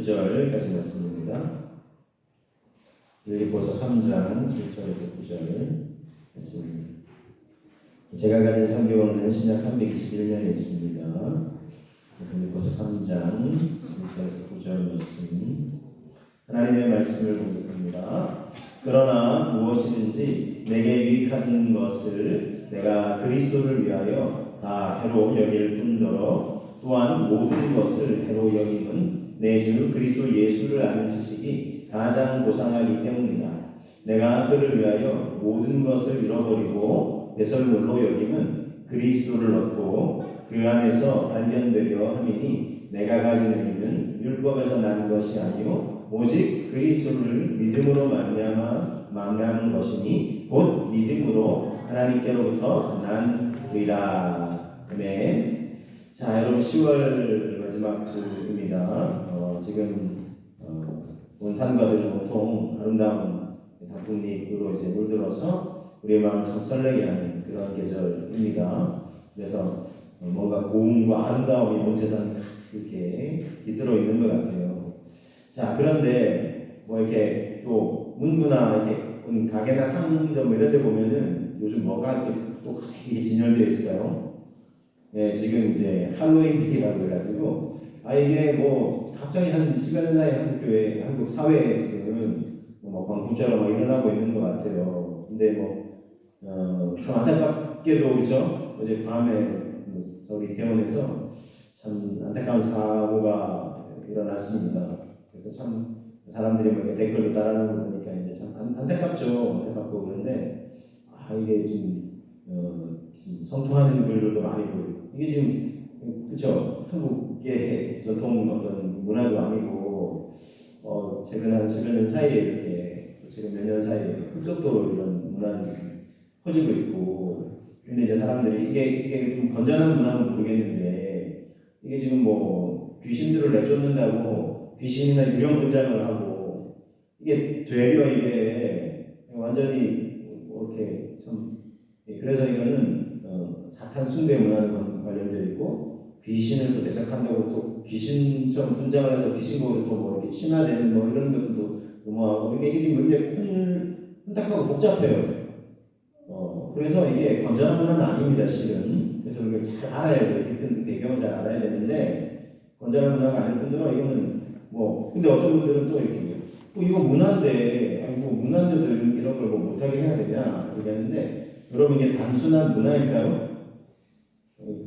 9절까지 말씀입니다. 빌립보서 3장 7절에서 9절 말씀입니다. 제가 가진 성경은 신약 321년에 있습니다. 빌립보서 3장 7절에서 9절 말씀. 하나님의 말씀을 공독합니다. 그러나 무엇이든지 내게 유익하는 것을 내가 그리스도를 위하여 다 해로 여길 뿐더러 또한 모든 것을 해로 여김은 내 주 그리스도 예수를 아는 지식이 가장 고상하기 때문이라. 내가 그를 위하여 모든 것을 잃어버리고 배설물로 여김은 그리스도를 얻고 그 안에서 발견되려 함이니 내가 가진 의는 율법에서 난 것이 아니요 오직 그리스도를 믿음으로 말미암은 것이니 곧 믿음으로 하나님께로부터 난 의라. 아멘. 자, 여러분 10월 마지막 주입니다. 지금 온 산과들은 온통 아름다운 단풍잎으로 이제 물들어서 우리의 마음을 참 설레게 하는 그런 계절입니다. 그래서 뭔가 고운과 아름다움이 온 세상 이렇게 깃들어 있는 것 같아요. 자, 그런데 뭐 이렇게 또 문구나 이렇게 가게나 상점 이런 데 보면은 요즘 뭐가 이렇게 또 이게 진열되어 있을까요? 네, 지금 이제 할로윈 데이라고 해가지고 이게 뭐 갑자기 한 시간 사이에 한국 사회에 지금 뭐 광풍처럼 막 일어나고 있는 것 같아요. 근데 참 안타깝게도 그렇죠? 어제 밤에 서울 이태원에서 참 안타까운 사고가 일어났습니다. 그래서 참 사람들이 뭐 이렇게 댓글도 달아놓는 거 보니까 이제 참 안타깝죠. 안타깝고 그런데 이게 좀 성토하는 글들도 많이 보이고 이게 지금 그렇죠? 한국의 전통 어떤 문화도 아니고 최근 한 10여 년 사이에 이렇게 최근 몇 년 사이에 급속도로 이런 문화들이 퍼지고 있고 근데 이제 사람들이 이게 좀 건전한 문화는 모르겠는데 이게 지금 뭐 귀신들을 내쫓는다고 귀신이나 유령 분장을 하고 이게 되려 이게 완전히 이렇게 참 그래서 이거는 사탄 숭배 문화도 관련되어 있고 귀신을 또 대적한다고 또 귀신처럼 분장을 해서 귀신으로 또 뭐 이렇게 친화되는 뭐 이런 것들도 도모하고 이게 지금 굉장히 혼탁하고 복잡해요. 그래서 이게 건전한 문화는 아닙니다, 실은. 그래서 우리가 잘 알아야 돼요. 깊은 배경을 잘 알아야 되는데 건전한 문화가 아닐 뿐더러 이거는 뭐 근데 어떤 분들은 또 이렇게 이거 문화인데 뭐 문화인데도 이런 걸 뭐 못하게 해야 되냐 얘기하는데 여러분 이게 단순한 문화일까요?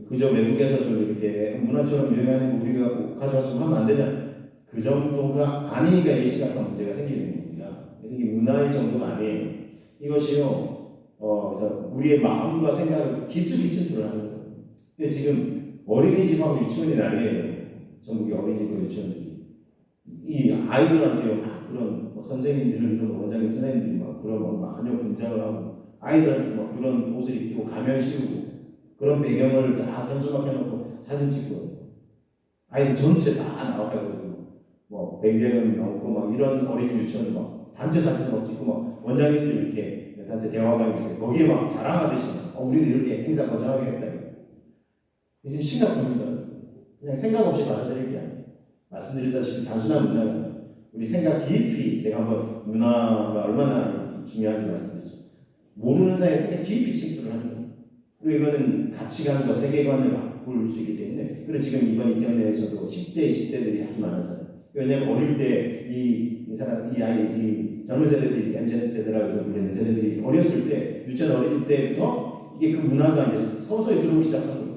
그저 외국에서도 이렇게 문화처럼 유행하는 거 우리가 가져와서 하면 안 되냐? 그 정도가 아니니까 이게 심각한 문제가 생기는 겁니다. 그래서 이게 문화의 정도가 아니에요. 이것이요, 그래서 우리의 마음과 생각을 깊숙이 침투를 하는 거예요. 근데 지금 어린이집하고 유치원이 난리예요. 전국의 어린이집 유치원들이. 이 아이들한테요, 막 그런 선생님들을 이런 원장님 선생님들이 막 그런 마녀 분장을 하고 아이들한테 막 그런 옷을 입히고 가면 씌우고 그런 배경을 쫙 현수막 해놓고 사진 찍고 아이들 전체 다 나와가지고 뭐 뱅뱅은 넘고 막 이런 어린이집 유치원도 막 단체 사진 막 찍고 막 원장님들 이렇게 단체 대화방이 있어요. 거기에 막 자랑하듯이 우리는 이렇게 행사 거창하게 했다. 지금 심각합니다. 그냥 생각 없이 받아들일 게 아니에요. 말씀드렸다시피 단순한 문화가 아니에요. 우리 생각 깊이 제가 한번 문화가 얼마나 중요한지 말씀드렸죠. 모르는 사이에 생각 깊이 침투를 하는 거예요. 그리고 이거는 가치관과 세계관을 바꿀 수 있기 때문에 그래서 지금 이번 인터넷에서도 10대, 20대들이 아주 많았잖아요. 왜냐하면 어릴 때 이 젊은 세대들이 MZ 세대라고 불리는 세대들이 어렸을 때 유치원 어릴 때부터 이게 그 문화가 이제 서서히 들어오기 시작한 거예요.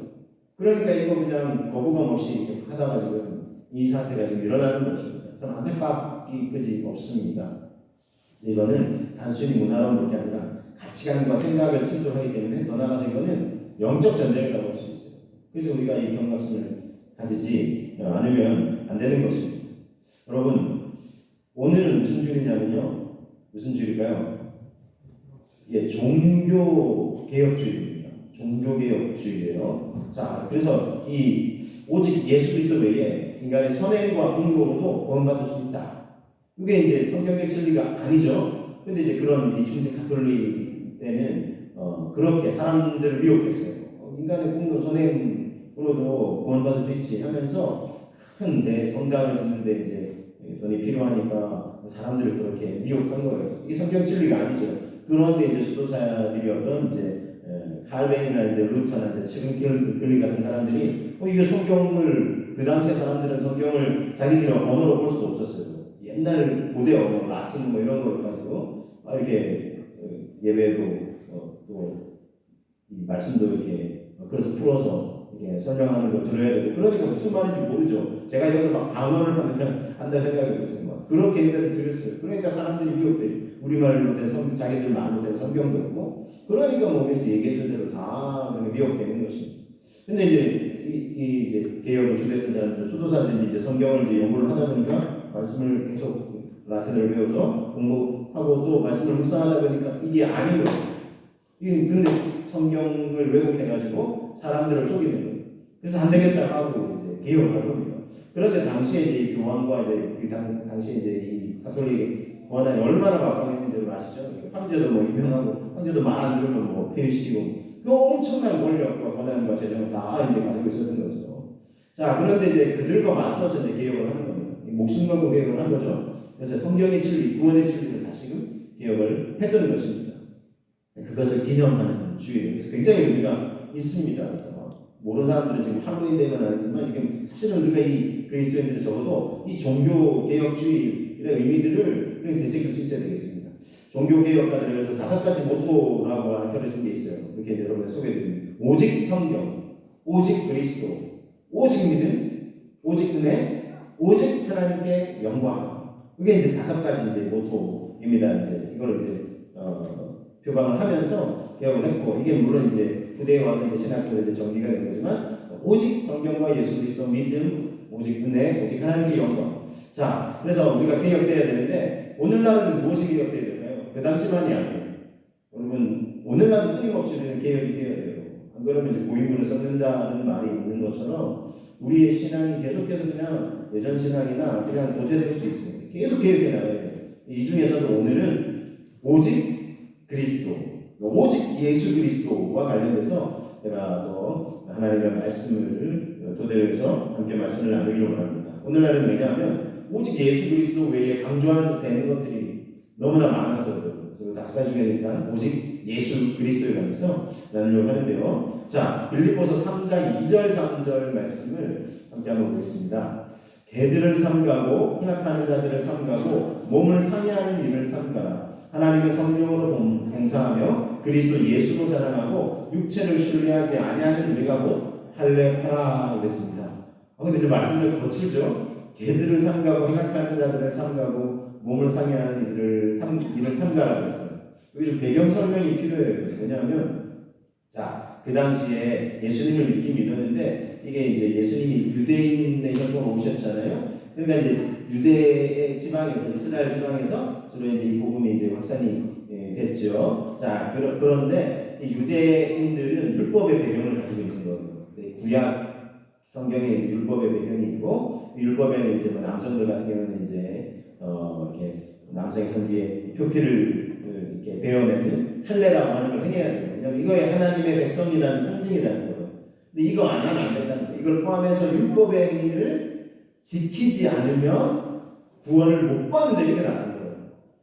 그러니까 이거 그냥 거부감 없이 이렇게 하다가 지금 이 사태가 지금 일어나는 것입니다. 참 안타깝기 끄지 없습니다. 이거는 단순히 문화로 볼 게 아니라 가치관과 생각을 침투하기 때문에 더 나아가서 이거는 영적 전쟁이라고 할 수 있어요. 그래서 우리가 이 경각심을 가지지 않으면 안 되는 것입니다. 여러분, 오늘은 무슨 주일이냐면요. 무슨 주일일까요? 예, 종교개혁주의입니다. 종교개혁주의예요. 자, 그래서 오직 예수 그리스도 외에 인간의 선행과 공로로도 구원받을 수 있다. 이게 이제 성경의 진리가 아니죠. 근데 이제 그런 이 중세 가톨릭 때는 그렇게 사람들을 미혹했어요. 인간의 공로 선행으로도 구원받을 수 있지 하면서 큰 성당을 짓는데 이제 돈이 필요하니까 사람들을 그렇게 미혹한 거예요. 이게 성경 진리가 아니죠. 그런데 이제 수도사들이 어떤 이제 칼뱅이나 이제 루터나 이제 칠근글리 같은 사람들이 이게 성경을 그 당시에 사람들은 성경을 자기들의 언어로 볼 수도 없었어요. 옛날 고대 언어, 라틴 뭐 이런 걸 가지고 이렇게 예배도 또 이 말씀도 이렇게 그래서 풀어서 이렇게 설명하는 걸 들어야 되고 그러니까 무슨 말인지 모르죠. 제가 여기서 막 방언을 하면 한다 생각이거든요. 막 그렇게 예배를 드렸어요. 그러니까 사람들이 미혹돼요. 우리말로 된 자기들 말로 된 성경도 없고 그러니까 뭐 여기서 얘기해준 대로 다 미혹되는 것입니다. 근데 이제 이제 개혁을 주도했던 사람들, 수도사들이 이제 성경을 이제 연구를 하다 보니까 말씀을 계속 라틴어를 배워서 공부하고 또 말씀을 묵상하다 보니까 이게 아닌 거예요. 근데 성경을 왜곡해가지고 사람들을 속이는 거예요. 그래서 안 되겠다 하고 이제 개혁을 한 겁니다. 그런데 당시에 이제 교황과 이제 당시에 이제 이 가톨릭 권한이 얼마나 막강했는지 아시죠? 황제도 뭐 유명하고 황제도 말 안 들으면 뭐 폐위시키고 그 엄청난 권력과 권한과 재정을 다 이제 가지고 있었던 거죠. 자, 그런데 이제 그들과 맞서서 이제 개혁을 하는 겁니다. 목숨 걸고 개혁을 한 거죠. 그래서 성경의 진리, 구원의 진리를 다시금 개혁을 했던 것입니다. 그것을 기념하는 주일이에요. 그래서 굉장히 의미가 있습니다. 모르는 사람들은 지금 할로윈 되면 알지만 지금 사실은 우리가 이 그리스도인들이 적어도 이 종교 개혁 주일의 의미들을 되새길 수 있어야 되겠습니다. 종교 개혁가들이 그래서 5가지 모토라고 알려진 게 있어요. 이렇게 여러분에 소개드립니다. 오직 성경, 오직 그리스도, 오직 믿음, 오직 은혜, 오직 하나님께 영광. 이게 이제 5가지 이제 모토입니다. 이제 이걸 이제 표방을 하면서 개혁을 했고 이게 물론 이제 후대에 와서 이제 신학적으로 이제 정리가 된 거지만 오직 성경과 예수 그리스도 믿음, 오직 은혜, 오직 하나님께 영광. 자, 그래서 우리가 개혁돼야 되는데 오늘날은 무엇이 개혁돼야 될까요? 그 당시만이 아니에요. 여러분 오늘날은 끊임없이 개혁이 돼야 돼요. 안 그러면 이제 고인물을 썩는다는 말이 있는 것처럼 우리의 신앙이 계속해서 그냥 예전 신앙이나 그냥 도태될 수 있어요. 계속 개혁해 나가야 돼요. 이 중에서도 오늘은 오직 그리스도, 오직 예수 그리스도와 관련돼서 제가 또 하나님의 말씀을 토대로 해서 함께 말씀을 나누기로 합니다. 오늘날은 왜냐하면 오직 예수 그리스도 외에 강조되는 것들이 너무나 많아서 그래서 5가지가 일단 오직 예수 그리스도에 관해서 나누려고 하는데요. 자, 빌립보서 3장 2절 3절 말씀을 함께 한번 보겠습니다. 개들을 삼가고 행악하는 자들을 삼가고 몸을 상해하는 일을 삼가라. 하나님의 성령으로 봉사하며 그리스도 예수로 자랑하고 육체를 신뢰하지 아니하는 우리가 곧 할례하라 이랬습니다. 근데 이제 말씀을 거칠죠. 개들을 삼가고 행악하는 자들을 삼가고 몸을 상해하는 일을 삼가라 그랬어요. 여기 좀 배경 설명이 필요해요. 왜냐하면 자, 그 당시에 예수님을 믿긴 믿었는데 이게 이제 예수님이 유대인의 혈통으로 오셨잖아요. 그러니까 이제 유대 지방에서 이스라엘 지방에서 주로 이제 이 복음이 이제 확산이 됐죠. 자, 그런데 이 유대인들은 율법의 배경을 가지고 있는 거예요. 구약 성경에 율법의 배경이 있고 율법에는 이제 뭐 남성들 같은 경우는 이제 이렇게 남성의 선비의 표피를 이렇게 베어내는 할례라고 하는 걸 행해야 돼요. 왜냐하면 이거에 하나님의 백성이라는 상징이라는 거예요. 근데 이거 안 하면 안 된다는 거예요. 이걸 포함해서 율법의 행위를 지키지 않으면 구원을 못 받는데 이렇게 나가는 거예요.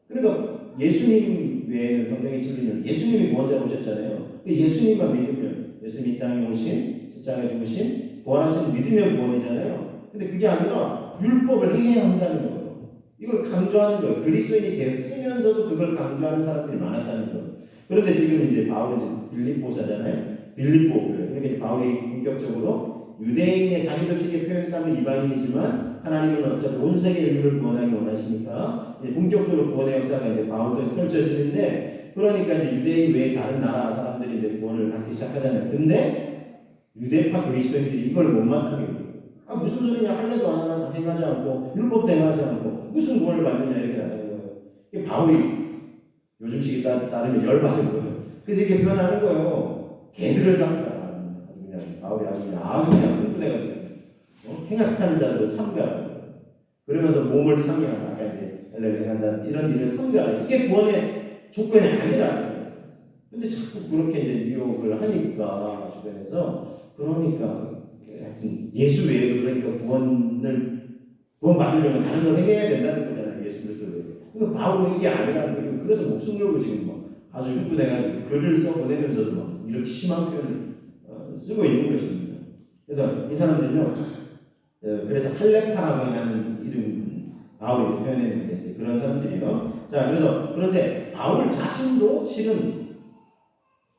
그러니까 예수님 외에는 성경의 진리는 예수님이 구원자로 오셨잖아요. 예수님만 믿으면 예수님이 이 땅에 오신 십자가에 죽으신 부활하신 믿으면 구원이잖아요. 근데 그게 아니라 율법을 행해야 한다는 거예요. 이걸 강조하는 거예요. 그리스도인이 됐으면서도 그걸 강조하는 사람들이 많았다는 거예요. 그런데 지금 이제 바울은 이제 빌립보사잖아요. 빌립보. 이렇게 바울이 본격적으로 유대인의 자기를 쉽게 표현했다면 이방인이지만 하나님은 어차피 온 세계 인류를 구원하기 원하시니까 이제 본격적으로 구원의 역사가 이제 바울에서 펼쳐지는데 그러니까 이제 유대인 외에 다른 나라 사람들이 이제 구원을 받기 시작하잖아요. 근데 유대파 그리스도인들이 이걸 못 맡는 거예요. 무슨 소리냐? 할례도 안 행하지 않고 율법도 행하지 않고 무슨 구원을 받느냐 이렇게 나가는 거예요. 이게 바울이 요즘식에 따르면 열받은 거예요. 그래서 이렇게 표현하는 거예요. 개들을 삼가. 그냥 바울이 아주 그냥 흥분해가지고 행악하는 자들을 삼가라. 그러면서 몸을 상해하라. 아까 이제 할례를 한다 이런 일을 삼가라. 이게 구원의 조건이 아니라. 근데 자꾸 그렇게 이제 미혹을 하니까 주변에서 그러니까 하여튼 예수 외에도 그러니까 구원을 구원 받으려면 다른 걸 행해야 된다는 거잖아요. 예수 그리스도를. 그러니까 바울은 이게 아니라는 거예요. 그래서 목숨 걸고 지금 뭐 아주 흥분해가지고 글을 써보내면서도 막 이렇게 심한 표현을 쓰고 있는 것입니다. 그래서 이 사람들은요, 그래서 할레파라고 하는 이름 바울이 표현했는데 이제 그런 사람들이요. 자, 그래서 그런데 바울 자신도 실은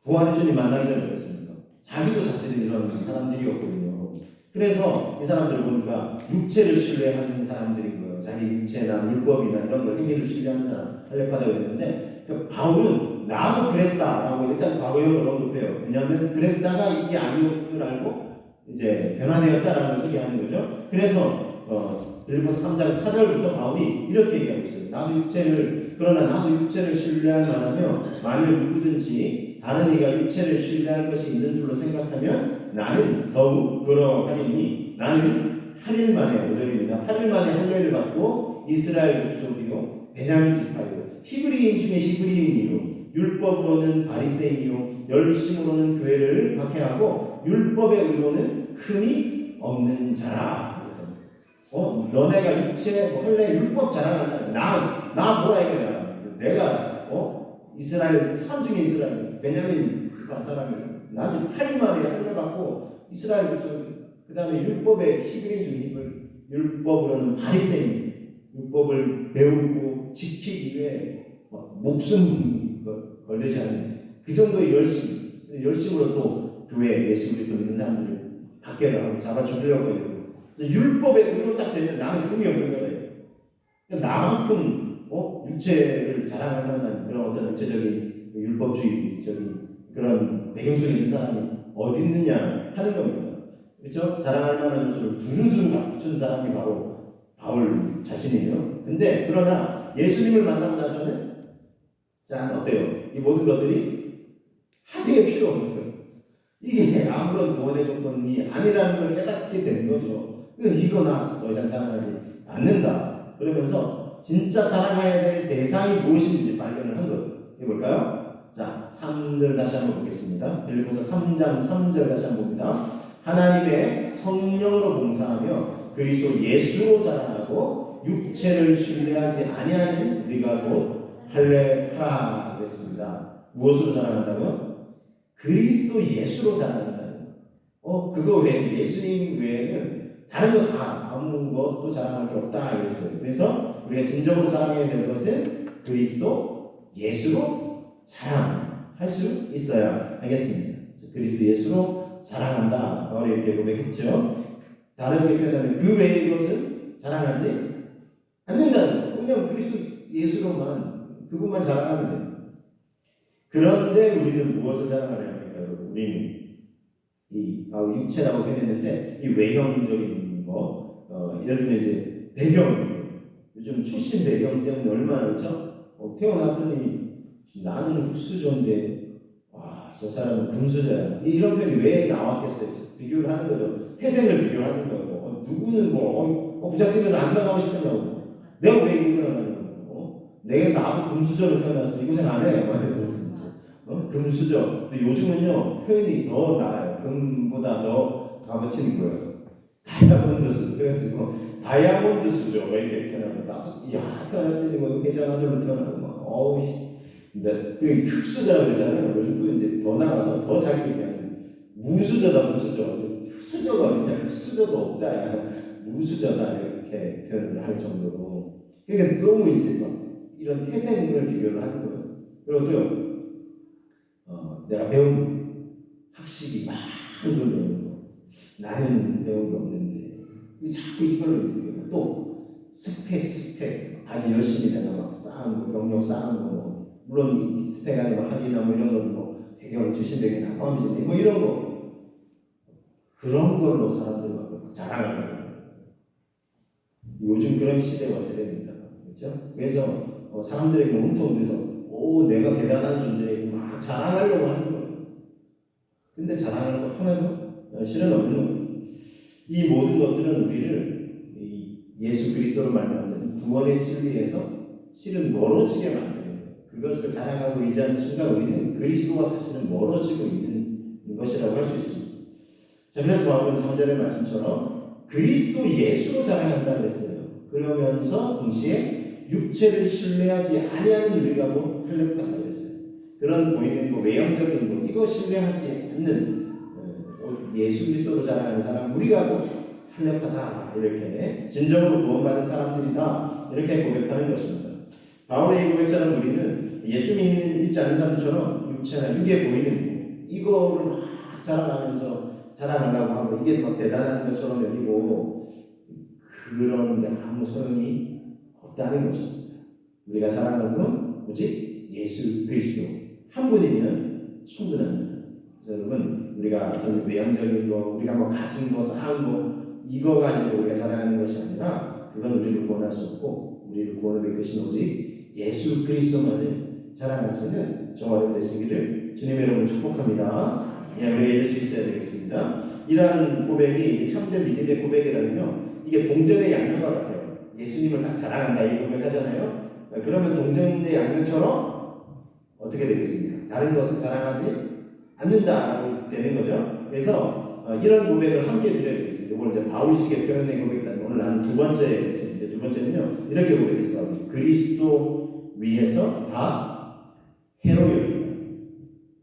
부활의 주님 만나기 전에 그랬습니다. 자기도 사실은 이런 사람들이었거든요. 그래서 이 사람들 보니까 육체를 신뢰하는 사람들인 거예요. 자기 육체나 율법이나 이런 걸 행위를 신뢰하는 사람 할레파다고 했는데 그러니까 바울은 나도 그랬다라고 일단 과거형을 언급해요. 왜냐하면 그랬다가 이게 아닌 걸 알고 이제 변화되었다라는 소개하는 거죠. 그래서 빌립보서 3장 4절부터 바울이 이렇게 얘기하고 있어요. 그러나 나도 육체를 신뢰할 만하며 만일 누구든지 다른 이가 육체를 신뢰할 것이 있는 줄로 생각하면 나는 더욱 그러하리니 나는 8일 만에 5절입니다. 8일 만에 할례를 받고 이스라엘 족속이요 베냐민 지파요 히브리인 중에 히브리인이요 율법으로는 바리새인이요 열심으로는 교회를 박해하고 율법의 의로는 흠이 없는 자라. 너네가 육체 할례 율법 자랑한다. 나 뭐라 이거야. 내가 이스라엘 사람 중에 이스라엘 베냐민 지파 사람이 나 지금 8일 만에 할례 받고 이스라엘 그 다음에 율법의 히브리인 중 율법으로는 바리새인 율법을 배우고 지키기 위해 목숨 걸리지 않는 그 정도의 열심으로 또 교회 예수 그리스도 믿는 사람들을 박해를 하고 잡아 죽이려고 해요. 율법의 의로 딱 재면 나는 흠이 없는 거예요. 나만큼 육체를 자랑할 만한 그런 어떤 육체적인 율법주의적인 그런 배경 속에 있는 사람이 어디 있느냐 하는 겁니다. 그렇죠? 자랑할 만한 요소를 두루두루 갖춘 사람이 바로 바울 자신이에요. 근데 그러나 예수님을 만나고 나서는 자 어때요? 이 모든 것들이 하되게 필요 없는 거예요. 이게 아무런 구원의 조건이 아니라는 걸 깨닫게 되는 거죠. 이거 나 더 이상 자랑하지 않는다. 그러면서 진짜 자랑해야 될 대상이 무엇인지 발견을 한 거예요. 해볼까요? 자, 3절 다시 한번 보겠습니다. 빌립보서 3장 3절 다시 한번 봅니다. 하나님의 성령으로 봉사하며 그리스도 예수로 자랑하고 육체를 신뢰하지 아니하는 우리가 곧 할례하라 그랬습니다. 무엇으로 자랑한다고요? 그리스도 예수로 자랑한다. 그거 외에 예수님 외에는 다른 거 다 아무것도 자랑할 게 없다 그랬어요. 그래서 우리가 진정으로 자랑해야 될 것은 그리스도 예수로 자랑할 수 있어야 하겠습니다. 그래서 그리스도 예수로 자랑한다. 바울이 이렇게 고백했죠. 다르게 표현하면 그 외의 것은 자랑하지 않는다는 거예요. 왜냐하면 그리스도 예수로만 그것만 자랑하면 돼요. 그런데 우리는 무엇을 자랑하려 합니까? 여러분? 우리는 이 육체라고 표현했는데 이 외형적인 거 예를 들면 이제 배경 요즘 출신 배경 때문에 얼마나 그렇죠? 태어났더니 나는 흙수저인데 와, 저 사람은 금수저야. 이런 표현이 왜 나왔겠어요? 비교를 하는 거죠. 태생을 비교하는 거고 누구는 부잣집에서 안 태어나고 싶었냐고. 내가 왜 이 고생을 하냐고. 내가 나도 금수저로 태어났으면 이 고생 안 해. 금수저. 근데 요즘은요 표현이 더 나아요. 금보다 더 값어치는 거예요. 다이아몬드 수 그래가지고 다이아몬드 수저 이렇게 표현하고 야 태어났더니 뭐 회장아들로 태어나고 막 근데 그 흙수저라고 그러잖아요. 요즘 또 이제 더 나가서 더 자기 얘기하는 무수저다 무수저. 수저가 어딨냐 흙수저도 없다. 무수저다 이렇게 표현을 할 정도로 그러니까 너무 이제 막 이런 태생을 비교를 하는 거예요. 그리고 또요. 내가 배운 학식이 많은 걸 배우는 거. 나는 배운 게 없는데 자꾸 이걸로 느끼고 또 스펙 아주 열심히 내가 막 쌓은 거 경력 쌓은 거 물론 이 스펙 안에 학위나 뭐 이런 거는 뭐 배경 주신대기나 포함이지 뭐 이런 거 그런 걸로 사람들이 막 자랑을 하는 거예요. 요즘 그런 시대가 세대입니다. 그렇죠? 그래서 사람들에게 온통 그래서 내가 대단한 존재에 막 자랑하려고 하는 거예요. 근데 자랑하는 거 하나도 실은 없는 거예요. 이 모든 것들은 우리를 예수 그리스도로 말미암는 구원의 진리에서 실은 멀어지게 만드는 거예요. 그것을 자랑하고 의지하는 순간 우리는 그리스도와 사실은 멀어지고 있는 것이라고 할 수 있습니다. 자, 그래서 바울은 3절의 말씀처럼 그리스도 예수로 자랑한다 그랬어요. 그러면서 동시에 육체를 신뢰하지 아니하는 우리가 뭐 할례받다 그랬어요. 그런 보이는 거, 외형적인 거, 이거 신뢰하지 않는 예수 그리스도로 자랑하는 사람, 우리가 뭐 할례받다 이렇게 진정으로 구원받은 사람들이다 이렇게 고백하는 것입니다. 바울의 고백처럼 우리는 예수 믿지 않는 사람들처럼 육체나 육에 보이는 거, 이거를 막 자랑하려고 하고 이게 막 대단한 것처럼 여기고 그러는데 아무 소용이 없다는 것입니다. 우리가 자랑하는 건 오직 예수 그리스도 한 분이면 충분합니다. 그래서 여러분 우리가 어떤 외형적인 거, 우리가 뭐 가진 거, 쌓은 거 이거 가지고 우리가 자랑하는 것이 아니라 그건 우리를 구원할 수 없고 우리를 구원하는 것이 오직 예수 그리스도만을 자랑하시는 저와 여러분 되시기를 주님의 이름으로 축복합니다. 예, 우리가 이럴 수 있어야 되겠습니다. 이러한 고백이 참된 믿음의 고백이라면요, 이게 동전의 양면과 같아요. 예수님을 딱 자랑한다 이 고백하잖아요. 그러면 동전의 양면처럼 어떻게 되겠습니까? 다른 것을 자랑하지 않는다라고 되는 거죠. 그래서 이런 고백을 함께 드려야 되겠습니다. 이걸 이제 바울식의 표현의 고백이다. 오늘 나는 두 번째인데 두 번째는요, 이렇게 고백했어요. 그리스도 위에서 다 해로요.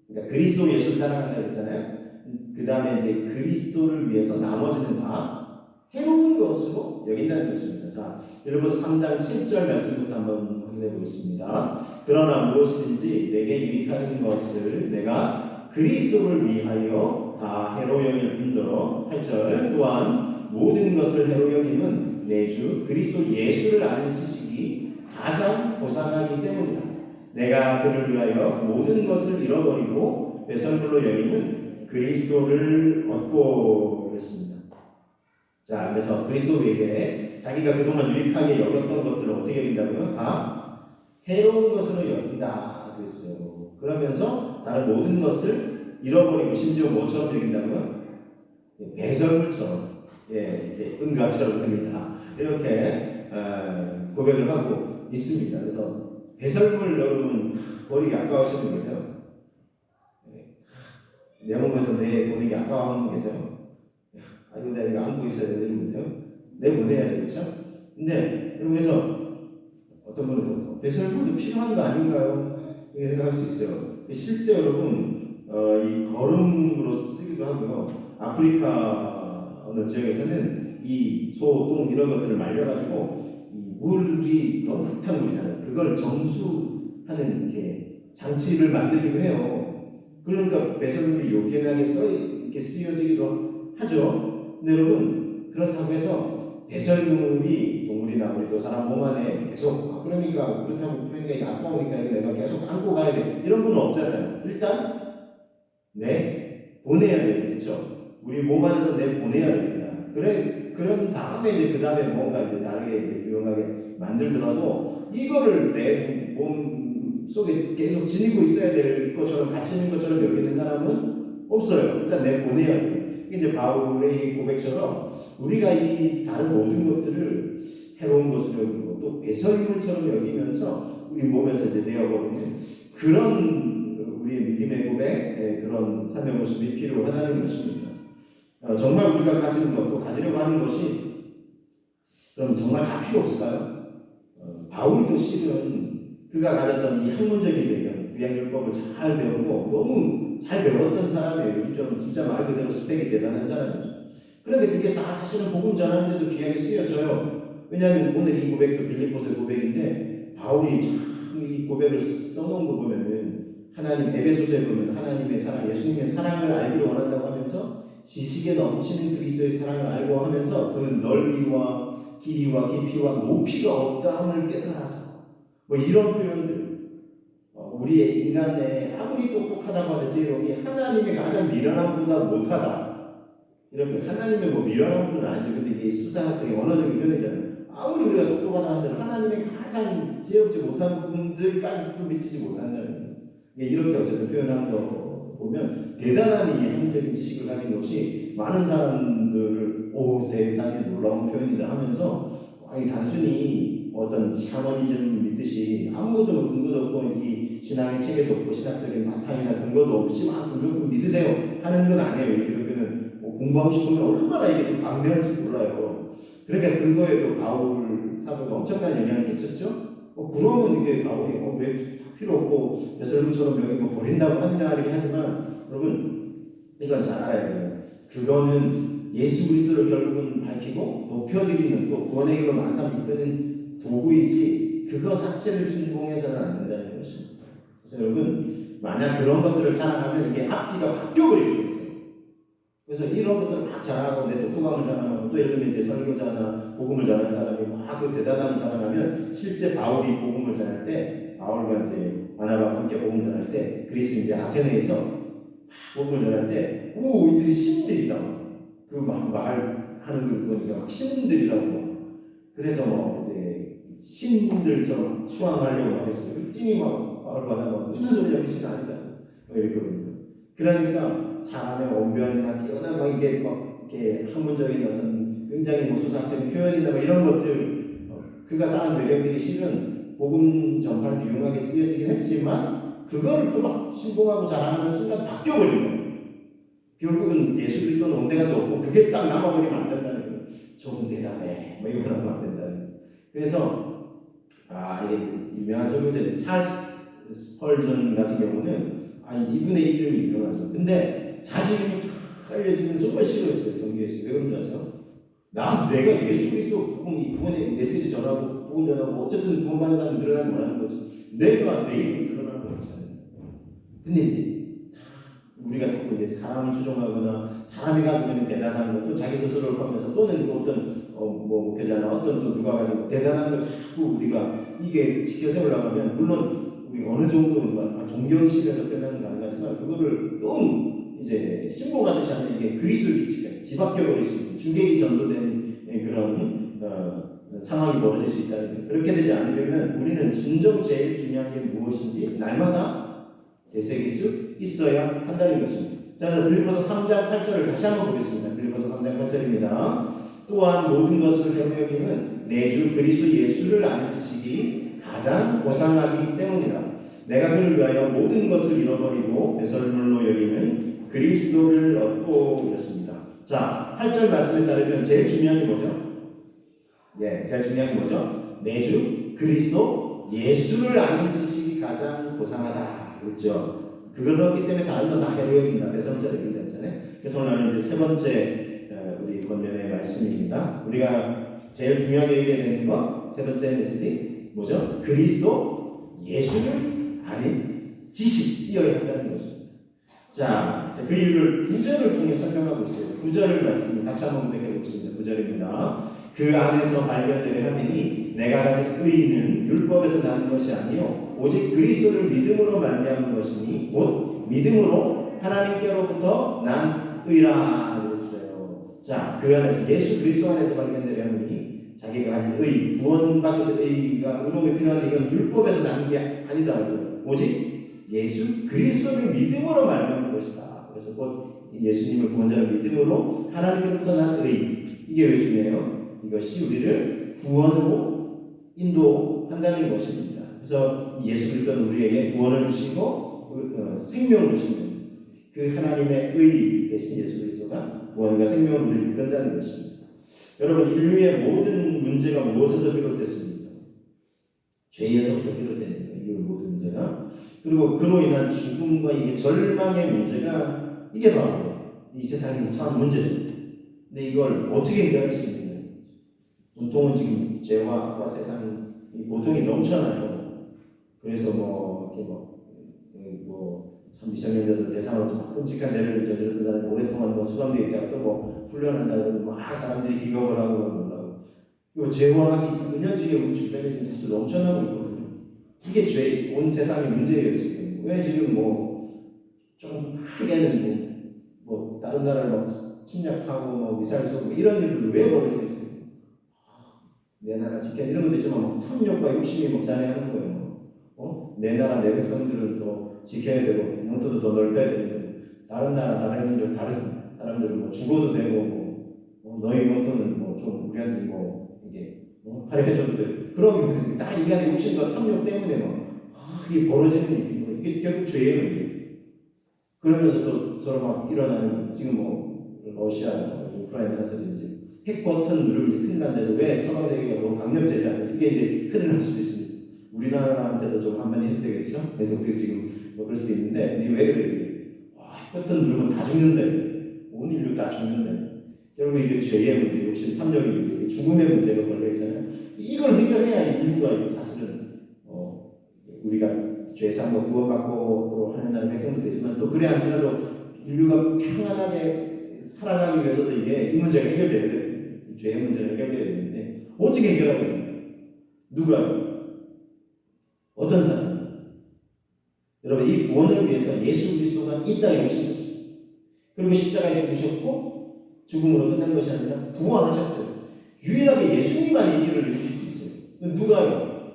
그러니까 그리스도 예수를 사랑한다고 했잖아요. 그 다음에 이제 그리스도를 위해서 나머지는 다 해로운 것으로 여긴다는 것입니다. 자, 빌립보서 3장 7절 말씀부터 한번 확인해 보겠습니다. 그러나 무엇이든지 내게 유익하는 것을 내가 그리스도를 위하여 다 해로 여길 뿐더러 8절 또한 모든 것을 해로 여김은 내 주 그리스도 예수를 아는 지식이 가장 고상하기 때문이다. 내가 그를 위하여 모든 것을 잃어버리고 배설물로 여기는 그리스도를 얻고 그랬습니다. 자, 그래서 그리스도 외에 자기가 그동안 유익하게 여겼던 것들을 어떻게 여긴다고요? 다 해로운 것으로 여긴다 그랬어요. 그러면서 다른 모든 것을 잃어버리고 심지어 뭐처럼 여긴다고요? 배설물처럼, 이렇게 은가처럼 여긴다. 이렇게 고백을 하고 있습니다. 그래서 배설물 여러분 버리기 아까우시는 분 계세요? 내 몸에서 내 보내기 아까워하는 분 계세요? 아이고 내가 이거 안고 있어야 되는 분 계세요? 내 보내야죠, 그렇죠? 근데 그래서 어떤 분은 또 배설물도 필요한 거 아닌가요? 이렇게 생각할 수 있어요. 실제 여러분 이 거름으로 쓰기도 하고요. 아프리카 어느 지역에서는 이 소, 똥 이런 것들을 말려가지고 물이 너무 흙탕 물이잖아요. 그걸 정수하는 이렇게 장치를 만들기도 해요. 그러니까 배설물이 요긴하게 이렇게 쓰여지기도 하죠. 근데 여러분 그렇다고 해서 배설물이 동물이나 우리 또 사람 몸 안에 계속 그러니까 이게 아까우니까 이거 내가 계속 안고 가야 돼 이런 건 없잖아요. 일단 보내야 돼요, 그렇죠? 우리 몸 안에서 보내야 됩니다. 그런 다음에 이제 그 다음에 뭔가 이제 다르게 이제 유용하게 만들더라도 이거를 내 몸 속에 계속 지니고 있어야 될 것처럼 갇히는 것처럼 여기는 사람은 없어요. 일단 보내야 돼요. 이게 이제 바울의 고백처럼 우리가 이 다른 모든 것들을 해로운 것으로 여기고 또 배설물처럼 여기면서 우리 몸에서 이제 내어버리는 그런 우리의 믿음의 고백, 그런 삶의 모습이 필요하다는 것입니다. 정말 우리가 가지는 것도 가지려고 하는 것이 그럼 정말 다 필요 없을까요? 바울도 실은 그가 가졌던 이 학문적인 배경, 구약율법을 잘 배우고 너무 잘 배웠던 사람이에요. 좀 진짜 말 그대로 스펙이 대단한 사람이죠. 그런데 그게 다 사실은 복음 전하는데도 귀하게 쓰여져요. 왜냐하면 오늘 이 고백도 빌립보서의 고백인데 바울이 참 이 고백을 써놓은 거 보면은 하나님 에베소서에 보면 하나님의 사랑, 예수님의 사랑을 알기를 원한다고 하면서 지식에 넘치는 그리스도의 사랑을 알고 하면서 그 넓이와 길이와 깊이와 높이가 없다함을 깨달아서 뭐 이런 표현들 우리의 인간의 아무리 똑똑하다고 하든지 여기 하나님의 가장 미련한 분보다 못하다 이런 하나님의 뭐 미련한 분은 아니죠. 근데 이게 수사학적인 언어적인 표현이잖아요. 아무리 우리가 똑똑하다 한들 하나님의 가장 지혜롭지 못한 부분들까지도 미치지 못한다는 이렇게 어쨌든 표현한 거 보면 대단한 이 학문적인 지식을 가진 것이 많은 사람들을 대단히 놀라운 표현이다 하면서 아니 단순히 어떤 샤머니즘 믿듯이 아무것도 근거도 없고 이 신앙의 체계도 없고 신학적인 바탕이나 근거도 없이 막 그거 믿으세요 하는 건 아니에요. 이 기독교는 공부하고 싶으면 얼마나 이게 또 방대한지 몰라요. 그러니까 그거에도 바울 사도가 엄청난 영향을 끼쳤죠. 그러면 이게 바울이 왜 필요 없고 베살로처럼 여기 뭐 버린다고 하느냐 이렇게 하지만 여러분 이건 잘 알아야 돼요. 그거는 예수 그리스도를 결국은 밝히고 높여드리는 또 구원의 길로 많은 사람을 이끄는 도구이지 그거 자체를 신봉해서는 안 된다는 것입니다. 그래서 여러분 만약 그런 것들을 자랑하면 이게 앞뒤가 바뀌어버릴 수 있어요. 그래서 이런 것들을 막 자랑하고 내 똑똑함을 자랑하고 또 예를 들면 이제 설교자나 복음을 전하는 사람이 막 그 대단함을 자랑하면 실제 바울이 복음을 전할 때 바울과 이제 바나바와 함께 복음을 전할 때 그리스 이제 아테네에서 복음을 전할 때 이들이 신들이다 그 막 말하는 걸 보니까 막 신들이라고 그래서 뭐 이제 신들처럼 추앙하려고 하겠어요. 그랬더니 막 바울 바나바 무슨 소리야 그 신 아니다 이랬거든요. 그러니까 사람의 언변이나 뛰어난 막 이게 막 이렇게 학문적인 어떤 굉장히 뭐 수사학적인 표현이나 뭐 이런 것들 그가 쌓은 배경들이 실은 복음 전파에도 유용하게 쓰여지긴 했지만 그거를 또 막 신봉하고 자랑하는 순간 바뀌어버린 거예요. 결국은 예수 그리스도는 온데가 또 없고 그게 딱 남아버리면 안 된다는 거예요. 조금 대단해 뭐 이거 하면 안 된다는 거예요. 그래서 이게 유명한 설교자 찰스 스펄전 같은 경우는 이분의 이름이 유명하죠. 근데 자기 이름이 다 알려지면 정말 싫어했어요. 경기에서. 왜 그런지 아세요? 내가 예수 그리스도 구원의 메시지 전하고 복음 전하고 어쨌든 구원받는 사람이 늘어나면 원하는 거지. 내가 내 이름이 드러나는 거 없잖아요. 근데 이제 우리가 자꾸 이제 사람을 추종하거나 사람이 가지고 있는 대단한 것도 자기 스스로를 하면서 또는 어떤 뭐 목회자나 어떤 또 누가 가지고 대단한 걸 자꾸 우리가 이게 지켜세우려고 하면 물론 우리 어느 정도 존경심에서 표현하는 가능하지만 그거를 너무 이제 신봉하듯이 하면 이게 그리스도의 빛이 뒤바뀌어버릴 수 있는 주객이 전도되는 그런 상황이 벌어질 수 있다는 거예요. 그렇게 되지 않으려면 우리는 진정 제일 중요한 게 무엇인지 날마다 되새길 수 있어야 한다는 것입니다. 자, 빌립보서 3장 8절을 다시 한번 보겠습니다. 빌립보서 3장 8절입니다. 또한 모든 것을 해로 여기는 내 주 그리스도 예수를 아는 지식이 가장 고상하기 때문이라. 내가 그를 위하여 모든 것을 잃어버리고 배설물로 여기는 그리스도를 얻고 이렇습니다. 자, 8절 말씀에 따르면 제일 중요한 게 뭐죠? 제일 중요한 게 뭐죠? 내 주 그리스도 예수를 아는 지식이 가장 고상하다. 그렇죠? 그렇기 때문에 다른 건 다 해로 여긴다. 배설물로 여긴다 했잖아요. 그래서 오늘 이제 세 번째 우리 권면의 말씀입니다. 우리가 제일 중요하게 얘기해야 되는 거 세 번째 메시지 뭐죠? 그리스도 예수를 아는 지식이어야 한다는 것입니다. 자, 그 이유를 9절을 통해 설명하고 있어요. 9절을 말씀 같이 한번 보겠습니다. 9절입니다. 그 안에서 발견되려 하느니 내가 가진 의는 율법에서 나는 것이 아니요 오직 그리스도를 믿음으로 말미암은 것이니 곧 믿음으로 하나님께로부터 난 의라 그랬어요. 자, 그 안에서 예수 그리스도 안에서 발견되려 하느니 자기가 가진 의, 구원받기 위해서 의가 의로움이 필요한데 이건 율법에서 나는 게 아니다. 오직 예수 그리스도를 믿음으로 말미암은 것이다. 그래서 곧 예수님을 구원자로 믿음으로 하나님으로부터 난 의. 이게 왜 중요해요? 이것이 우리를 구원으로 인도한다는 것입니다. 그래서 예수 그리스도는 우리에게 구원을 주시고 생명을 주시는 그 하나님의 의 대신 예수 그리스도가 구원과 생명을 우리를 이끈다는 것입니다. 여러분 인류의 모든 문제가 무엇에서 비롯됐습니까? 죄에서부터 비롯되는 거예요. 이 모든 문제가. 그리고 그로 인한 죽음과 이게 절망의 문제가 이게 바로 이 세상의 참 문제죠. 근데 이걸 어떻게 해결할 수 있느냐? 보통은 지금 죄와 세상 고통이 넘쳐나요. 그래서 참 미성년자들 대상으로 막 끔찍한 죄를 저질렀던 사람이 오랫동안 수감되어 있다가 또 훈련한다 그러면 막 사람들이 기겁을 하고 놀라고. 그리고 죄와 은연중에 우리 주변에 지금 사실 넘쳐나고 있거든요. 이게 온 세상의 문제예요 지금. 왜 지금 좀 크게는 다른 나라를 침략하고 미사일 쏘고 이런 일들을 왜 벌어지겠어요? 내 나라 지켜 이런 것도 있지만 탐욕과 욕심이 자네하는 거예요. 내 나라 내 백성들을 더 지켜야 되고 영토도 더 넓혀야 되는데 다른 나라 다른 민족 다른 사람들은 죽어도 되고 너희 영토는 좀 우리한테 이게 할애해줘도 되고 그런 경우는 다 인간의 욕심과 탐욕 때문에 이게 벌어지는 일이고 이게 결국 죄예요. 그러면서 또 서로 일어나는 지금 러시아 우크라이나 같은 이제 핵 버튼 누르면 이제 큰일 난다 해서 왜 서방세계가 너무 강력제지 않아요? 이게 이제 큰일 날 수도 있습니다. 우리나라한테도 좀 한마디 했어야겠죠? 그래서 우리 지금 뭐 그럴 수도 있는데 이게 왜 그래요? 핵 버튼 누르면 다 죽는다. 온 인류 다 죽는다. 결국 이게 죄의 문제, 욕심, 탐욕의 문제, 죽음의 문제가 걸려있잖아요. 이걸 해결해야 인류가 사실은 우리가 죄상과 구원받고 또 하나님 백성도 되지만 또 그래 않지라도 인류가 평안하게 살아가기 위해서도 이게 이 문제가 해결돼야 돼요. 죄의 문제가 해결돼야 되는데 어떻게 해결하고 있나요? 누가? 어떤 사람? 여러분 이 구원을 위해서 예수 그리스도가 이 땅에 오신 것입니다. 그리고 십자가에 죽으셨고 죽음으로 끝난 것이 아니라 부활하셨어요. 유일하게 예수님만 이 길을 이루실 수 있어요. 누가요?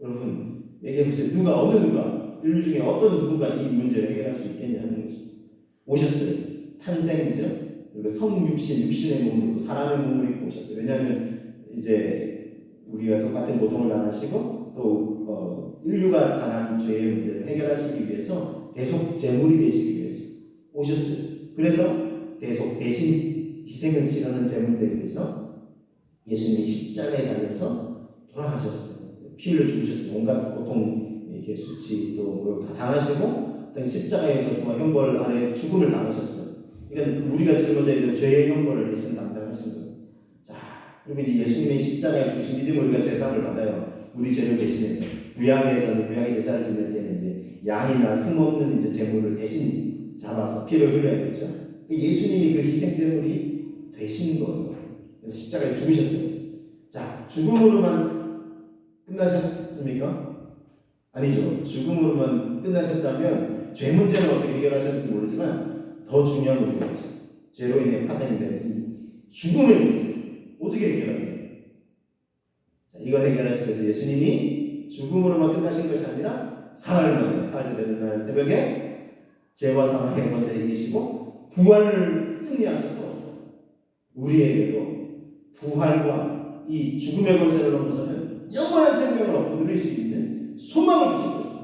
여러분 얘기해보세요. 누가? 어느 누가? 인류 중에 어떤 누구가 이 문제를 해결할 수 있겠냐 하는 것이 오셨어요. 탄생이죠. 그리고 성육신, 육신의 몸으로 사람의 몸을 입고 오셨어요. 왜냐하면 이제 우리가 똑같은 고통을 당하시고 또 인류가 당한 이 죄의 문제를 해결하시기 위해서 대속 제물이 되시기 위해서 오셨어요. 그래서 대신 희생을 치르는 제물 되기 위해서 예수님이 십자가에 달려서 돌아가셨어요. 피 흘려 죽으셨어요. 온갖 고통, 이렇게 수치 또 다 당하시고 십자가에서 정말 형벌 아래 죽음을 당하셨어요. 그러니까 우리가 짊어져야 되는 죄의 형벌을 대신 담당하신 거예요. 자, 그리고 이제 예수님의 십자가에 죽으신 믿음으로 우리가 죄상을 받아요. 우리 죄를 대신해서 구약에서는 구약의 제사를 지낼 때는 이제 양이나 흠없는 이제 제물을 대신 잡아서 피를 흘려야겠죠. 예수님이 그 희생 제물이 되신 거예요. 그래서 십자가에 죽으셨어요. 자, 죽음으로만 끝나셨습니까? 아니죠. 죽음으로만 끝나셨다면 죄 문제는 어떻게 해결하셨는지 모르지만 더 중요한 문제가 있죠. 죄로 인해 파생이 되는 이 죽음의 문제 어떻게 해결하나요? 자, 이걸 해결하시기 위해서 예수님이 죽음으로만 끝나신 것이 아니라 사흘 만에 사흘째 되는 날 새벽에 죄와 사망의 권세에 이기시고 부활을 승리하셔서 우리에게도 부활과 이 죽음의 권세를 넘어서는 영원한 생명을 얻고 누릴 수 있는 소망을 주신 것입니다.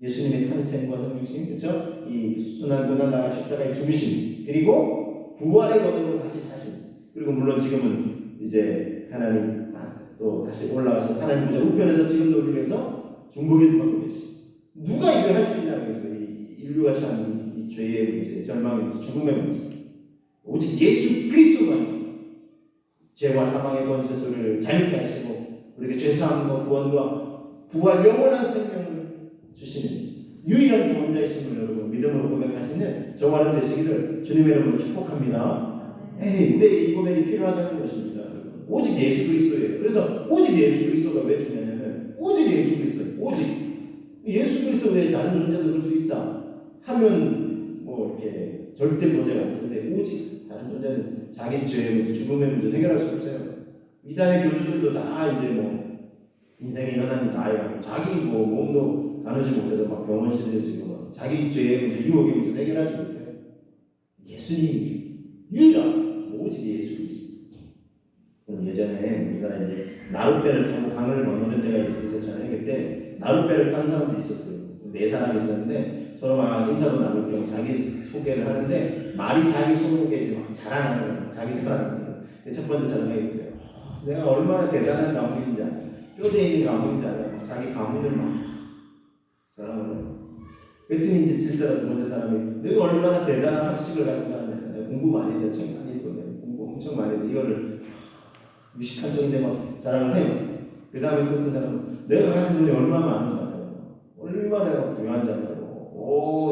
예수님의 탄생과 성육신, 그렇죠? 이 순환 고난 당하 십자가의 죽으심, 그리고 부활의 권능으로 다시 사심, 그리고 물론 지금은 이제 하나님 또 다시 올라가셔서 하나님 보좌 우편에서 지금도 우리를 위해서 중보기도 받고 계시고 누가 이걸 할 수 있냐는 거죠. 이 인류가 처한 이 죄의 문제, 절망의 문제, 죽음의 문제. 오직 예수 그리스도만 죄와 사망의 권세를 자유케 하시고 우리에게 죄사함과 구원과 부활 영원한 생명을 주시는 유일한 구원자이심을 여러분 믿음으로 고백하시는 저와 여러분 되시기를 주님의 이름으로 축복합니다. 우리의 이 고백이 필요하다는 것입니다. 오직 예수 그리스도예요. 그래서 오직 예수 그리스도가 왜 중요하냐면 오직 예수 그리스도예요. 오직 예수 그리스도 외에 다른 존재도 그럴 수 있다 하면 뭐 이렇게 절대 문제가 없는데 오직 다른 존재는 자기 죄의 문제, 죽음의 문제 해결할 수 없어요. 이단의 교주들도 다 이제 뭐 인생의 연한이 나아요. 자기 뭐 몸도 가누지 못해서 막 병원실에 지고 자기 죄의 문제, 유혹의 문제 해결하지 못해요. 예수님이 유일한 오직 예수 그리스도. 예전에 우리가 이제 나룻배를 타고 강을 건너는 데가 있었잖아요. 그때 나룻배를 탄 사람도 있었어요. 네 사람이 있었는데 서로 막 인사도 나누고 자기 소개를 하는데 말이 자기 소개 이제 막 자랑하는 거예요. 자기 자랑하는 거예요. 첫 번째 사람이 그래요. 내가 얼마나 대단한 가문인지 알아. 뼈대에 있는 가문인지 알아요. 자기 가문을 막 자랑하는 거예요. 그랬더니 이제 질서가 두 번째 사람이 내가 얼마나 대단한 학식을 가진 사람이야. 내가 공부 많이 했는데 책 많이 읽거든. 공부 엄청 많이 했는데 이거를 무식한 척인데 막 자랑을 해요. 그 다음에 또 어떤 사람은 내가 가진 돈이 얼마나 많은 줄 알아요. 얼마나 내가 부유한 줄 알아요.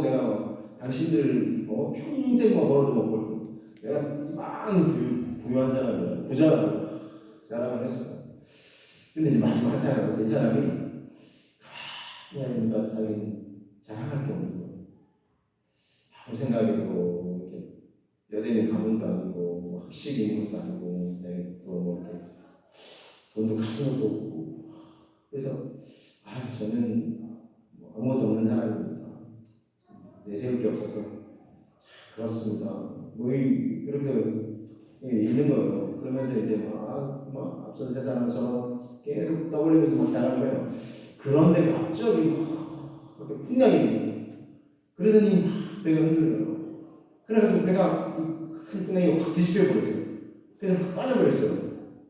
내가 당신들 평생 벌어도 못 벌고 내가 이만 부유한 사람이야. 부자라고 자랑을 했어요. 근데 이제 마지막 한 사람, 이 사람이 하나님과 자기는 자랑할 게 없는 거예요. 아무 생각에도 이렇게 여대는 가문도 아니고 학식이 있는 것도 아니고 또 이렇게 돈도 가진 것도 없고 그래서 저는 아무것도 없는 사람입니다. 내세울 게 없어서 그렇습니다. 그렇게 있는 거예요. 그러면서 이제 막 앞선 세상처럼 계속 떠올리면서 막 자랑을 해요. 그런데 갑자기 그렇게 풍량이 있는 거예요. 그러더니 막 배가 흔들려요. 그래가지고 배가 큰 풍량이 확 뒤집혀 버렸어요. 그래서 막 빠져버렸어요.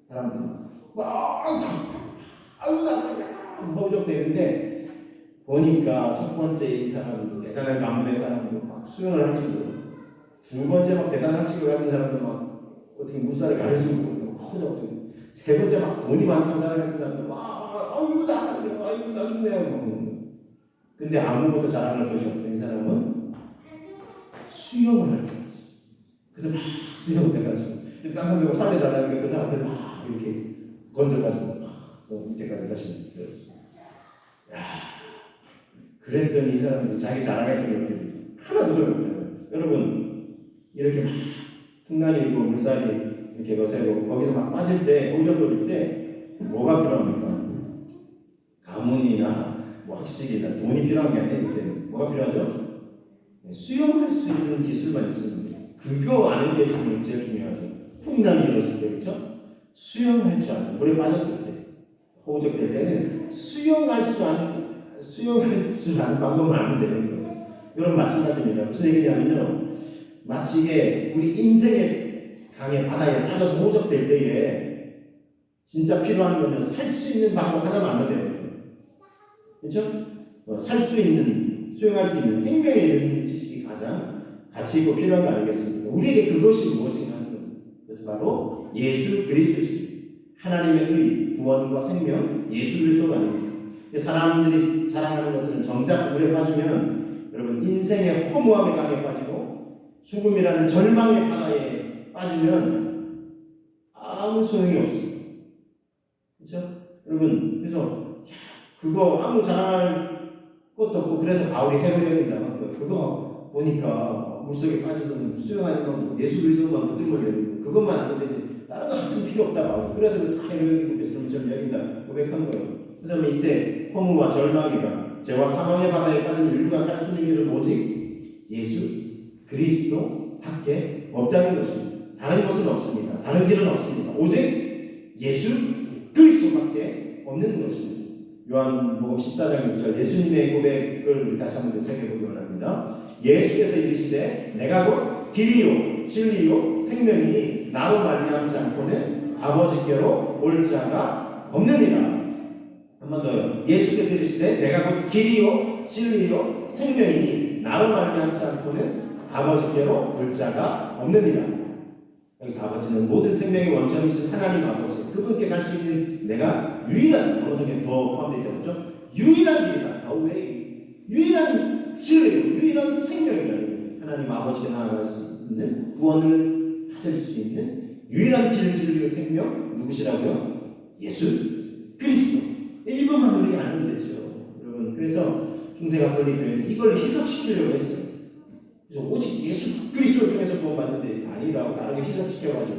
사람들이 아이고 나 살려 허우적대는데 보니까 첫 번째 이 사람도 대단한 가문의 사람도 막 수영을 할 친구, 두 번째 막 대단한 친구 같은 사람도 막 어떻게 물살을 가릴 수 있고 허우적대, 세 번째 막 돈이 많다는 사람 같은 사람도 막 아이고 나 살려 아이고 나 죽네요 막. 근데 아무것도 자랑할 것이 없던 이 사람은 수영을 할 줄 알았어요. 그래서 막 수영을 해가지고 딴 사람들 살려달라니까 그 사람들 막 이렇게 건져가지고 저 밑에까지 다시 내려오죠. 야, 그랬더니 이 사람들이 자기 자랑했던 것들이 하나도 소용없잖아요. 여러분 이렇게 막 풍랑이 있고 물살이 이렇게 거세고 거기서 막 빠질 때 호적거릴 때 뭐가 필요합니까? 가문이나 뭐 학식이나 돈이 필요한 게 아니에요. 그때는 뭐가 필요하죠? 수영할 수 있는 기술만 있으면 돼요. 그거 아는 게 제일 중요하죠. 풍랑이 일어설 때 그렇죠? 수영할 줄 아는, 물에 빠졌을 때 호적될 때는 수영할 줄 아는 방법만 알면 되는 거예요. 여러분 마찬가지입니다. 무슨 얘기냐면요, 마치 이게 우리 인생의 강에 바다에 빠져서 호적될 때에 진짜 필요한 거는 살 수 있는 방법 하나만 알면 돼요. 그렇죠? 살 수 있는, 수용할 수 있는 생명에 있는 지식이 가장 가치 있고 필요한 거 아니겠습니까? 우리에게 그것이 무엇인가 하는 겁니다. 그래서 바로 예수 그리스도입니다. 하나님의 의, 구원과 생명, 예수 그리스도가 아닙니다. 사람들이 자랑하는 것들은 정작 물에 빠지면 여러분 인생의 허무함의 강에 빠지고 죽음이라는 절망의 바다에 빠지면 아무 소용이 없습니다. 그렇죠? 여러분 그래서 그거 아무 자랑할 것도 없고 그래서 바울이 헤로형이다. 그거 보니까 물속에 빠져서 수영하는 건 예수 그리스도만 붙들면 되고 그것만 안 되지 다른 거 하나도 필요 없다. 바울. 그래서 그 헤로형이고 베스름처럼 여긴다 고백한 거예요. 그래서 이때 허무와 절망이가 죄와 사망의 바다에 빠진 인류가 살 수 있는 길은 오직 예수 그리스도밖에 없다는 것입니다. 다른 것은 없습니다. 다른 길은 없습니다. 오직 예수 그리스도밖에 없는 것입니다. 요한복음 14장 6절 예수님의 고백을 우리 다시 한번 생각해보기 원합니다. 예수께서 이르시되 내가 곧 길이요 진리요 생명이니 나로 말미암지 않고는 아버지께로 올 자가 없느니라. 한 번 더요. 예수께서 이르시되 내가 곧 길이요 진리요 생명이니 나로 말미암지 않고는 아버지께로 올 자가 없느니라. 여기서 아버지는 모든 생명의 원천이신 하나님 아버지, 그분께 갈 수 있는 내가 유일한, 어느 속에 더 포함되어 있죠. 유일한 길이다. The way. 유일한 진리, 유일한 생명이다. 하나님 아버지께 나아갈 수 있는, 구원을 받을 수 있는 유일한 길, 진리의 생명 누구시라고요? 예수 그리스도. 이것만 우리가 알면 되죠. 여러분, 그래서 중세가톨릭 교회는 이걸 희석시키려고 했어요. 그래서 오직 예수 그리스도를 통해서 구원받는데 아니라고 다르게 희석시켜가지고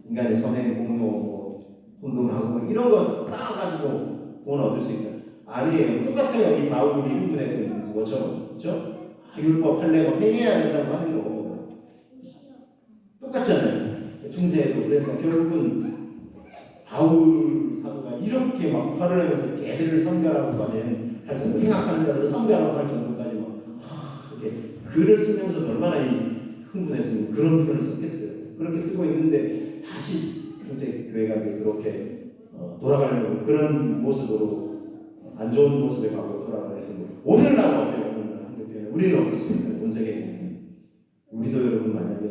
인간의 선행, 공로, 헌금하고 뭐 이런 거 쌓아가지고 구원 얻을 수 있다. 아니에요. 똑같아요. 이 바울이 흥분했던 것처럼, 그렇죠? 율법, 할례법 행해야 된다고 하는 거 똑같잖아요. 중세에도 그러니까 결국은 바울 사도가 이렇게 막 화를 내면서 개들을 섬겨라고까지 할 정도, 행악하는 자들을 섬겨라고 할 정도까지 막 이렇게 글을 쓰면서 얼마나 흥분했으면 그런 표현을 썼겠어요. 그렇게 쓰고 있는데 다시 중세 교회가 이제 그렇게 돌아가려고 그런 모습으로 안 좋은 모습에 가고 돌아가려 했던 거예요. 오늘날 어때요? 오늘날 한국교회는 우리는 어떻습니까? 온 세계는 우리도 여러분 만약에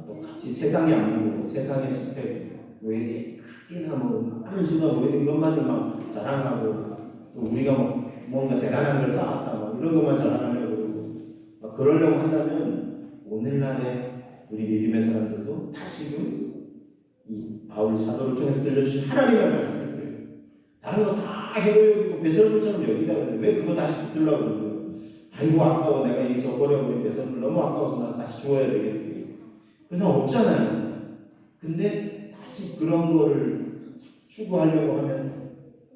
똑같이 세상에 안 보고 세상의 스펙 왜 크게나 뭐 하는 수가 보이는 것만을 막 자랑하고 또 우리가 뭐 뭔가 대단한 걸 쌓았다 막 이런 것만 자랑하려고 그러고 막 그러려고 한다면 오늘날의 우리 믿음의 사람들도 다시금 이 바울 사도를 통해서 들려주신 하나님의 말씀을 드려요. 다른 거 다 해로 여기고 배설물처럼 여기다 그러는데 왜 그거 다시 붙들려고 그러는 거예요? 아이고 아까워 내가 이 저버려버린 배설물 너무 아까워서 나 다시 주워야 되겠어. 그래서 없잖아요. 근데 다시 그런 거를 추구하려고 하면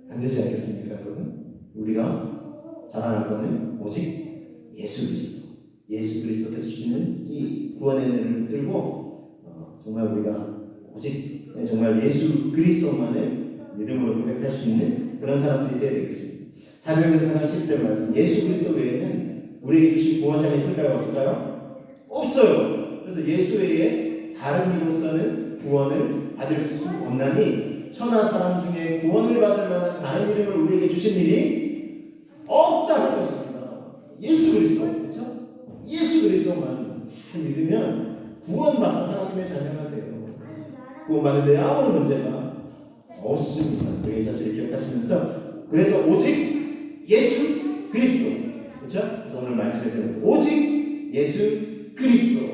안 되지 않겠습니까? 그러면 우리가 자랑할 거는 오직 예수 그리스도. 예수 그리스도께서 주시는 이 구원의 은혜를 붙들고 정말 우리가 오직 정말 예수 그리스도만을 믿음으로 고백할 수 있는 그런 사람들이 되어야 되겠습니다. 사도행전 4장 10절 말씀 예수 그리스도 외에는 우리에게 주신 구원자가 있을까요? 없을까요? 없어요. 그래서 예수 외에 다른 이로서는 구원을 받을 수 없나니 천하 사람 중에 구원을 받을 만한 다른 이름을 우리에게 주신 일이 없다는 것입니다. 예수 그리스도, 그렇죠? 예수 그리스도만 잘 믿으면 구원받고 하나님의 자녀가 돼요. 구원받는데 아무런 문제가 없습니다. 그게 사실을 기억하시면서 그래서 오직 예수 그리스도, 그렇죠? 그래서 오늘 말씀에서는 오직 예수 그리스도.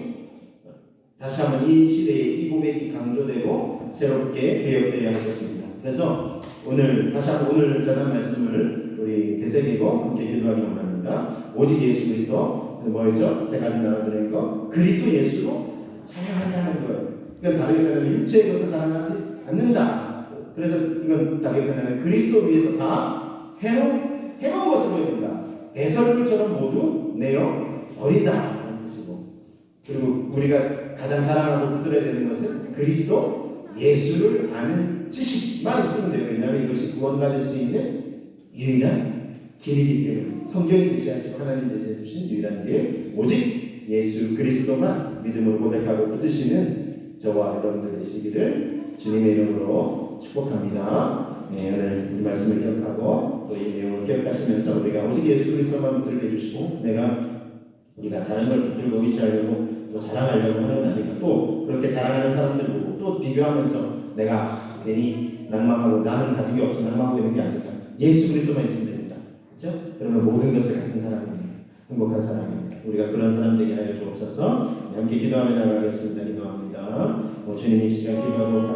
다시 한번 이 시대에 이 고백이 강조되고 새롭게 배역되어야 할 것입니다. 그래서 오늘 다시 한번 오늘 전한 말씀을 우리 되새기고 함께 기도하기 원합니다. 오직 예수 그리스도, 뭐였죠? 세 가지 나눠드린 거, 그리스도 예수로 찬양하냐 하는 거예요. 이건 다르게 표현하면 육체의 것을 자랑하지 않는다. 그래서 이건 다르게 표현하면 그리스도 위에서 다 해놓은 것을 보여야 된다. 배설물처럼 모두 내어 버린다. 그리고 우리가 가장 자랑하고 붙들어야 되는 것은 그리스도 예수를 아는 지식만 있으면 돼요. 왜냐하면 이것이 구원받을 수 있는 유일한 길이기 때문에 성경이 제시하시고 하나님 제시해 주신 유일한 길, 오직 예수 그리스도만 믿음으로 고백하고 붙드시는 저와 여러분들 되시기를 주님의 이름으로 축복합니다. 네, 오늘 이 말씀을 기억하고 또 이 내용을 기억하시면서 우리가 오직 예수 그리스도만 붙들게 해주시고 우리가 다른 걸 붙들고 의지하려고 또 자랑하려고 하는 건 아니고 또 그렇게 자랑하는 사람들 보고 또 비교하면서 내가 괜히 낭망하고 나는 가진 게 없어 낭망하고 있는 게 아니라 예수 그리스도만 있으면 됩니다. 그렇죠? 그러면 모든 것을 가진 사람입니다. 행복한 사람입니다. 우리가 그런 사람 되게 하여 주옵소서. 함께 기도하며 나가겠습니다. 기도합니다. 주님 이 시간 기도하고